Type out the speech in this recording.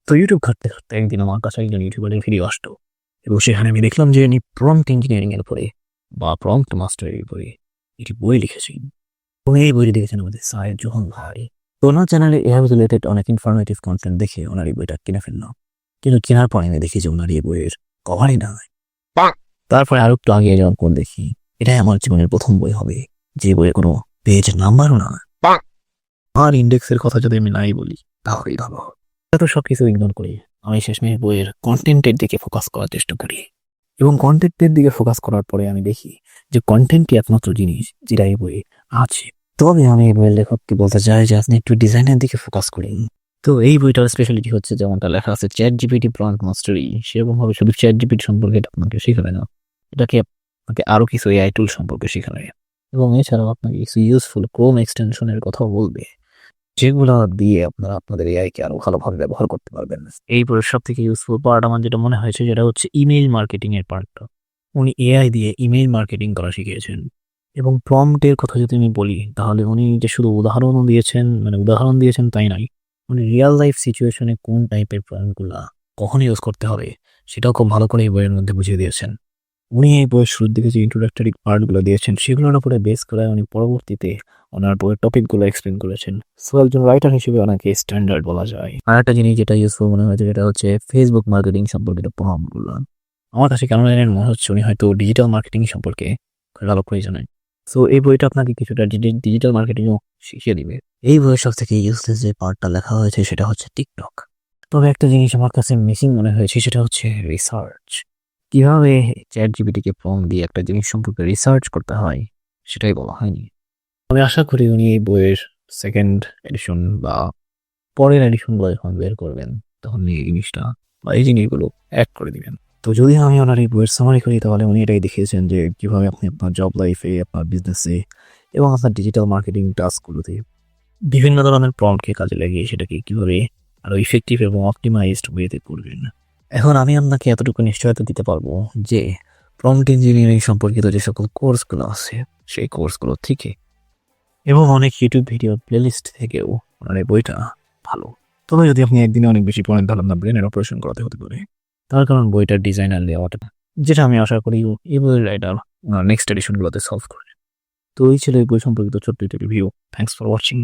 তো ইউটিউব ঘাঁটতে ঘাঁটতে একদিন আমার কাছে একজন ইউটিউবারের ভিডিও আসতো এবং সেখানে আমি দেখলাম যে উনি প্রম্পট ইঞ্জিনিয়ারিং এর উপরে বা প্রম্পট মাস্টারের উপরে একটি বই লিখেছেন এবং এই বইটি দেখেছেন আমাদের সায়েদ জোহন ভাই। তো ওনার চ্যানেলে এআই রিলেটেড অনেক ইনফরমেটিভ কন্টেন্ট দেখে ওনার এই বইটা কিনে ফেললাম, কিন্তু কেনার পরে আমি দেখি যে ওনার এই বইয়ের কভারই নাই। তারপরে আরো একটু আগে যখন কোন দেখি এটাই আমার জীবনের প্রথম বই হবে যে বইয়ে কোনো পেজ নাম্বারও না। আর ইন্ডেক্সের কথা যদি আমি নাই বলি তাহলেই ভালো। এত সবকিছু ইগনোর করি আমি শেষমেশ বইয়ের কন্টেন্টের দিকে ফোকাস করার চেষ্টা করি এবং কন্টেন্টের দিকে ফোকাস করার পরে আমি দেখি যে কন্টেন্টই একমাত্র জিনিস যেটা এই বইয়ে আছে। তবে আমি এই বইয়ের লেখককে বলতে চাই যে আপনি একটু ডিজাইনের দিকে ফোকাস করেন। তো এই বইটার স্পেশালিটি হচ্ছে যেমনটা লেখা আছে চ্যাট জিপিটি প্রম্পট মাস্টারি, সেরকম ভাবে শুধু চ্যাট জিপিটি সম্পর্কে এটা আপনাকে শেখাবে না, এটাকে আপনাকে আরো কিছু এআই টুল সম্পর্কে শেখাবে এবং এছাড়াও আপনাকে কিছু ইউজফুল ক্রোম এক্সটেনশনের কথাও বলবে যেগুলো দিয়ে আপনারা আপনাদের এআইকে আরো ভালোভাবে ব্যবহার করতে পারবেন। এই বইয়ের সব থেকে ইউজফুল পার্ট আমার যেটা মনে হয়েছে যেটা হচ্ছে ইমেইল মার্কেটিং এর পার্টটা। উনি এআই দিয়ে ইমেইল মার্কেটিং করা শিখিয়েছেন এবং প্রম্পটের কথা যদি আমি বলি তাহলে উনি যে শুধু উদাহরণও দিয়েছেন, মানে উদাহরণ দিয়েছেন তাই নয়, উনি রিয়েল লাইফ সিচুয়েশনে কোন টাইপের প্রম্পটগুলা কখন ইউজ করতে হবে সেটাও খুব ভালো করে এই বইয়ের মধ্যে বুঝিয়ে দিয়েছেন। উনি এই বইয়ের শুরুর দিকে যে ইন্ট্রোডাক্টরি পার্টগুলো দিয়েছেন সেগুলোর উপরে বেস করে উনি পরবর্তীতে ওনার বইয়ের টপিকগুলো এক্সপ্লেন করেছেন। সো একজন রাইটার হিসেবে ওনাকে স্ট্যান্ডার্ড বলা যায়। আর একটা জিনিস যেটা ইউজফুল মনে হয়েছে যেটা হচ্ছে ফেসবুক মার্কেটিং সম্পর্কিত প্রম্পটগুলো। আমার কাছে কেন জানেন মনে হচ্ছে উনি হয়তো ডিজিটাল মার্কেটিং সম্পর্কে ভালো করে জানেন। সো এই বইটা আপনাকে কিছুটা ডিজিটাল মার্কেটিংও শিখিয়ে দিবে। এই বইয়ের সব থেকে ইউজলেস যে পার্টটা লেখা হয়েছে সেটা হচ্ছে টিকটক। তবে একটা জিনিস আমার কাছে মিসিং মনে হয়েছে সেটা হচ্ছে রিসার্চ। কিভাবে চ্যাট জিপিটিকে প্রম্পট দিয়ে একটা জিনিস সম্পর্কে রিসার্চ করতে হয় সেটাই বলা হয়নি। আমি আশা করি উনি এই বইয়ের সেকেন্ড এডিশন বা পরের এডিশনগুলো যখন বের করবেন তখন এই জিনিসটা বা এই জিনিসগুলো অ্যাড করে দিবেন। তো যদি আমি ওনার এই বইয়ের সামারি করি তাহলে উনি এটাই দেখিয়েছেন যে কিভাবে আপনি আপনার জব লাইফে, আপনার বিজনেসে এবং আপনার ডিজিটাল মার্কেটিং টাস্কগুলোতে বিভিন্ন ধরনের প্রম্পটকে কাজে লাগিয়ে সেটাকে কিভাবে আরো ইফেক্টিভ এবং অপটিমাইজড ওয়েতে করবেন। এখন আমি আপনাকে এতটুকু নিশ্চয়তা দিতে পারবো যে প্রম্পট ইঞ্জিনিয়ারিং সম্পর্কিত যে সকল কোর্সগুলো আছে সেই কোর্সগুলো থেকে এবং অনেক ইউটিউব ভিডিও প্লেলিস্ট থেকেও ওনার এই বইটা ভালো। তবে যদি আপনি একদিনে অনেক বেশি পড়েন তাহলে আপনার ব্রেনের অপারেশন করাতে হতে পারে, তার কারণ বইটার ডিজাইনার লেআউট, যেটা আমি আশা করি এই বইয়ের রাইটার নেক্সট এডিশনগুলোতে সলভ করবে। তো এই ছিল এই বই সম্পর্কিত ছোট্ট একটা রিভিউ। Thanks for watching.